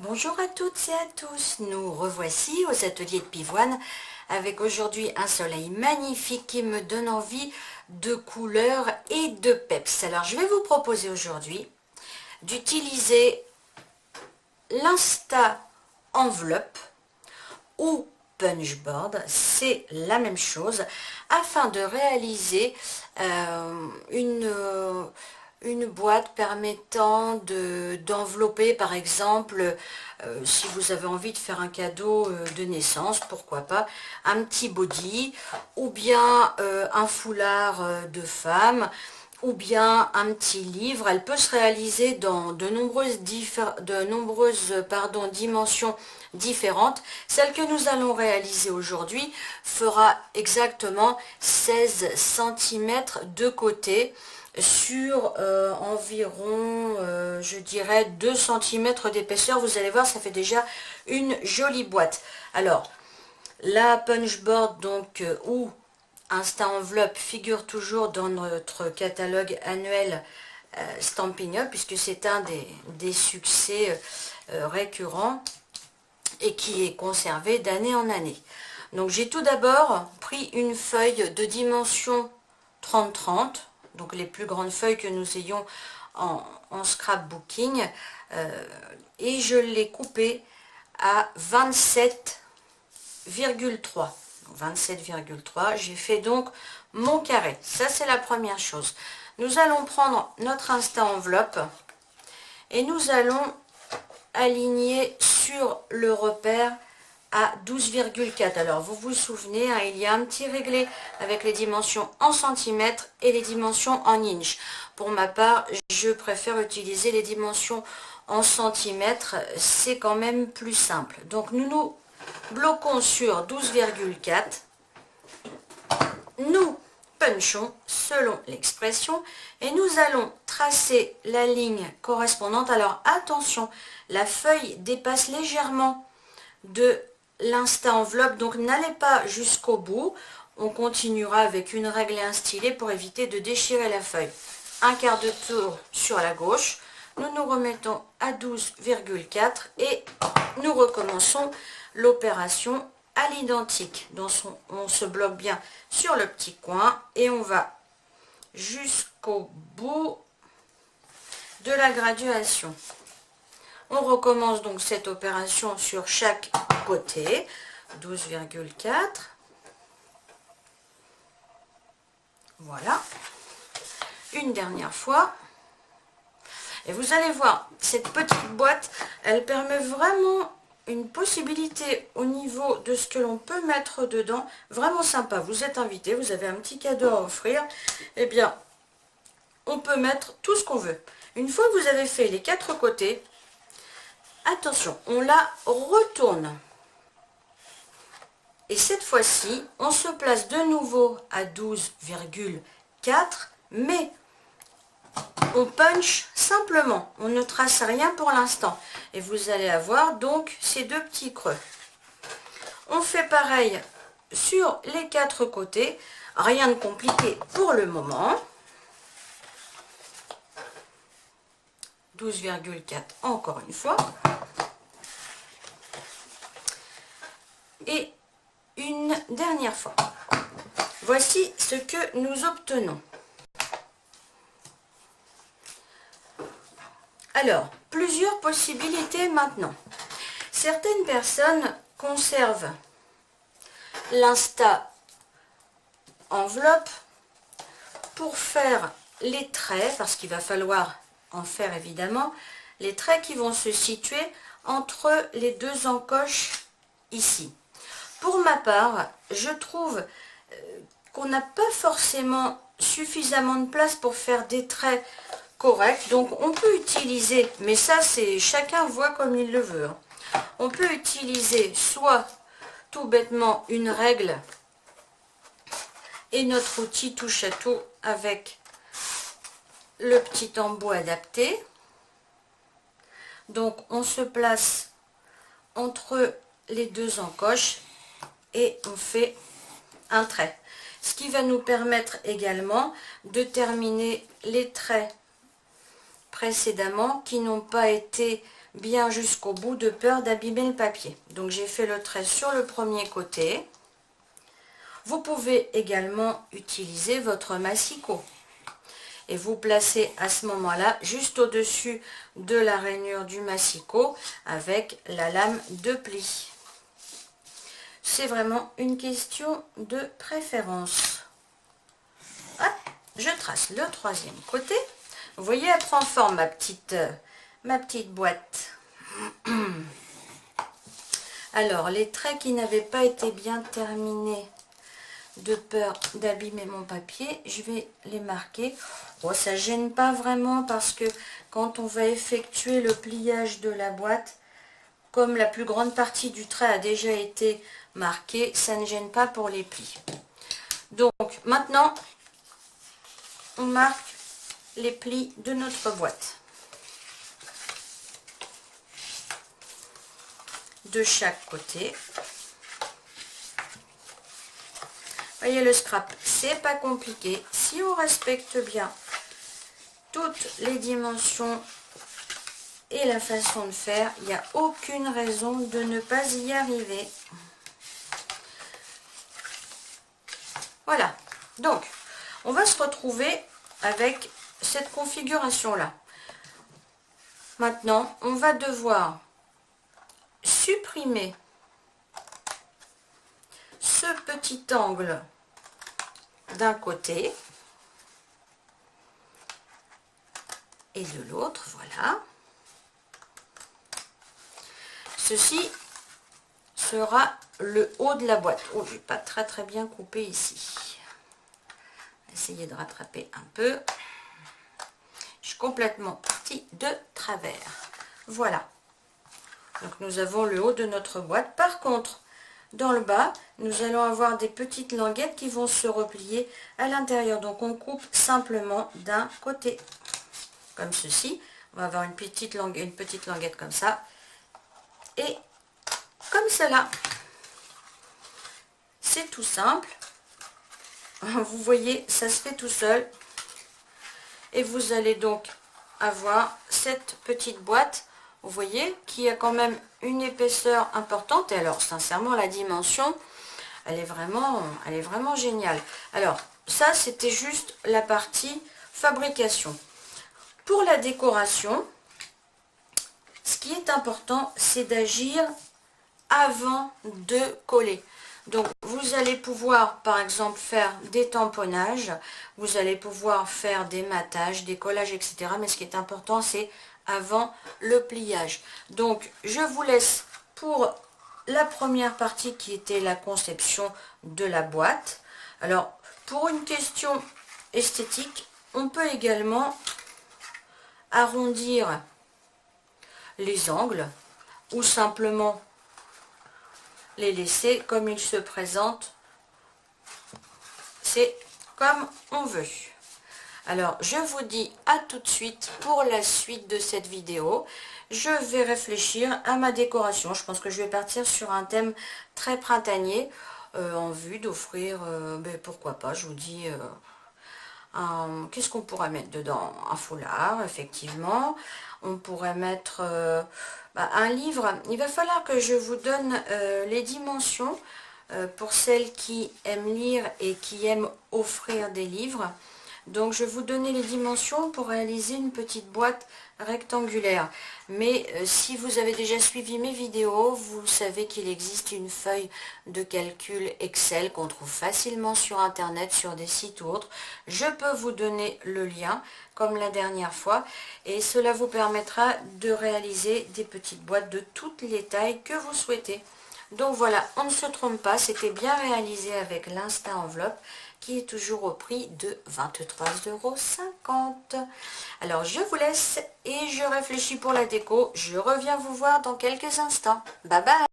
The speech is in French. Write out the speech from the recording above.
Bonjour à toutes et à tous, nous revoici aux ateliers de Pivoine avec aujourd'hui un soleil magnifique qui me donne envie de couleurs et de peps. Alors je vais vous proposer aujourd'hui d'utiliser l'Insta Enveloppe ou Punchboard, c'est la même chose, afin de réaliser une boîte permettant d'envelopper par exemple, si vous avez envie de faire un cadeau de naissance, pourquoi pas, un petit body, ou bien un foulard de femme, ou bien un petit livre. Elle peut se réaliser dans de nombreuses dimensions différentes. Celle que nous allons réaliser aujourd'hui fera exactement 16 cm de côté sur environ, je dirais, 2 cm d'épaisseur. Vous allez voir, ça fait déjà une jolie boîte. Alors, la punchboard, donc, ou Insta Enveloppe figure toujours dans notre catalogue annuel Stampin' Up, puisque c'est un des succès récurrents et qui est conservé d'année en année. Donc j'ai tout d'abord pris une feuille de dimension 30-30, donc les plus grandes feuilles que nous ayons en scrapbooking, et je l'ai coupée à 27,3. 27,3, j'ai fait donc mon carré. Ça, c'est la première chose. Nous allons prendre notre Insta Enveloppe et nous allons aligner sur le repère à 12,4. Alors, vous vous souvenez, hein, il y a un petit réglé avec les dimensions en centimètres et les dimensions en inches. Pour ma part, je préfère utiliser les dimensions en centimètres. C'est quand même plus simple. Donc, nous bloquons sur 12,4, nous punchons selon l'expression et nous allons tracer la ligne correspondante. Alors attention, la feuille dépasse légèrement de l'Insta Enveloppe, donc n'allez pas jusqu'au bout. On continuera avec une règle et un stylet pour éviter de déchirer la feuille. Un quart de tour sur la gauche, nous nous remettons à 12,4 et nous recommençons l'opération à l'identique. Donc on se bloque bien sur le petit coin et on va jusqu'au bout de la graduation. On recommence donc cette opération sur chaque côté. 12,4. Voilà. Une dernière fois. Et vous allez voir, cette petite boîte, elle permet vraiment une possibilité au niveau de ce que l'on peut mettre dedans, vraiment sympa. Vous êtes invité, vous avez un petit cadeau à offrir, eh bien, on peut mettre tout ce qu'on veut. Une fois que vous avez fait les 4 côtés, attention, on la retourne. Et cette fois-ci, on se place de nouveau à 12,4, mais on punch simplement, on ne trace rien pour l'instant. Et vous allez avoir donc ces deux petits creux. On fait pareil sur les 4 côtés, rien de compliqué pour le moment. 12,4 encore une fois. Et une dernière fois. Voici ce que nous obtenons. Alors, plusieurs possibilités maintenant. Certaines personnes conservent l'Insta Enveloppe pour faire les traits, parce qu'il va falloir en faire évidemment, les traits qui vont se situer entre les deux encoches ici. Pour ma part, je trouve qu'on n'a pas forcément suffisamment de place pour faire des traits corrects. Donc on peut utiliser, mais ça c'est chacun voit comme il le veut. Hein. On peut utiliser soit tout bêtement une règle et notre outil touche à tout avec le petit embout adapté. Donc on se place entre les deux encoches et on fait un trait. Ce qui va nous permettre également de terminer les traits précédemment qui n'ont pas été bien jusqu'au bout de peur d'abîmer le papier. Donc j'ai fait le trait sur le premier côté. Vous pouvez également utiliser votre massicot et vous placez à ce moment-là juste au-dessus de la rainure du massicot avec la lame de pli. C'est vraiment une question de préférence. Hop, je trace le troisième côté. Vous voyez, elle prend forme, ma petite boîte. Alors, les traits qui n'avaient pas été bien terminés, de peur d'abîmer mon papier, je vais les marquer. Bon, ça gêne pas vraiment parce que quand on va effectuer le pliage de la boîte, comme la plus grande partie du trait a déjà été marquée, ça ne gêne pas pour les plis. Donc, maintenant, on marque les plis de notre boîte. De chaque côté. Voyez le scrap, c'est pas compliqué. Si on respecte bien toutes les dimensions et la façon de faire, il n'y a aucune raison de ne pas y arriver. Voilà. Donc, on va se retrouver avec cette configuration-là. Maintenant, on va devoir supprimer ce petit angle d'un côté et de l'autre, voilà. Ceci sera le haut de la boîte. Oh, je n'ai pas très bien coupé ici. Essayez de rattraper un peu. Je suis complètement partie de travers. Voilà. Donc nous avons le haut de notre boîte. Par contre, dans le bas, nous allons avoir des petites languettes qui vont se replier à l'intérieur. Donc on coupe simplement d'un côté, comme ceci. On va avoir une petite languette comme ça. Et comme cela. C'est tout simple. Vous voyez, ça se fait tout seul. Et vous allez donc avoir cette petite boîte, vous voyez, qui a quand même une épaisseur importante. Et alors, sincèrement, la dimension, elle est vraiment géniale. Alors, ça, c'était juste la partie fabrication. Pour la décoration, ce qui est important, c'est d'agir avant de coller. Donc, vous allez pouvoir, par exemple, faire des tamponnages, vous allez pouvoir faire des mattages, des collages, etc. Mais ce qui est important, c'est avant le pliage. Donc, je vous laisse pour la première partie qui était la conception de la boîte. Alors, pour une question esthétique, on peut également arrondir les angles ou simplement les laisser comme ils se présentent. C'est comme on veut. Alors, je vous dis à tout de suite pour la suite de cette vidéo. Je vais réfléchir à ma décoration. Je pense que je vais partir sur un thème très printanier en vue d'offrir, pourquoi pas, je vous dis, qu'est-ce qu'on pourrait mettre dedans? Un foulard, effectivement. On pourrait mettre un livre. Il va falloir que je vous donne les dimensions pour celles qui aiment lire et qui aiment offrir des livres. Donc je vais vous donner les dimensions pour réaliser une petite boîte rectangulaire. Mais si vous avez déjà suivi mes vidéos, vous savez qu'il existe une feuille de calcul Excel qu'on trouve facilement sur internet, sur des sites ou autres. Je peux vous donner le lien comme la dernière fois et cela vous permettra de réaliser des petites boîtes de toutes les tailles que vous souhaitez. Donc voilà, on ne se trompe pas, c'était bien réalisé avec l'Insta Enveloppe qui est toujours au prix de 23,50 €. Alors je vous laisse et je réfléchis pour la déco. Je reviens vous voir dans quelques instants. Bye bye!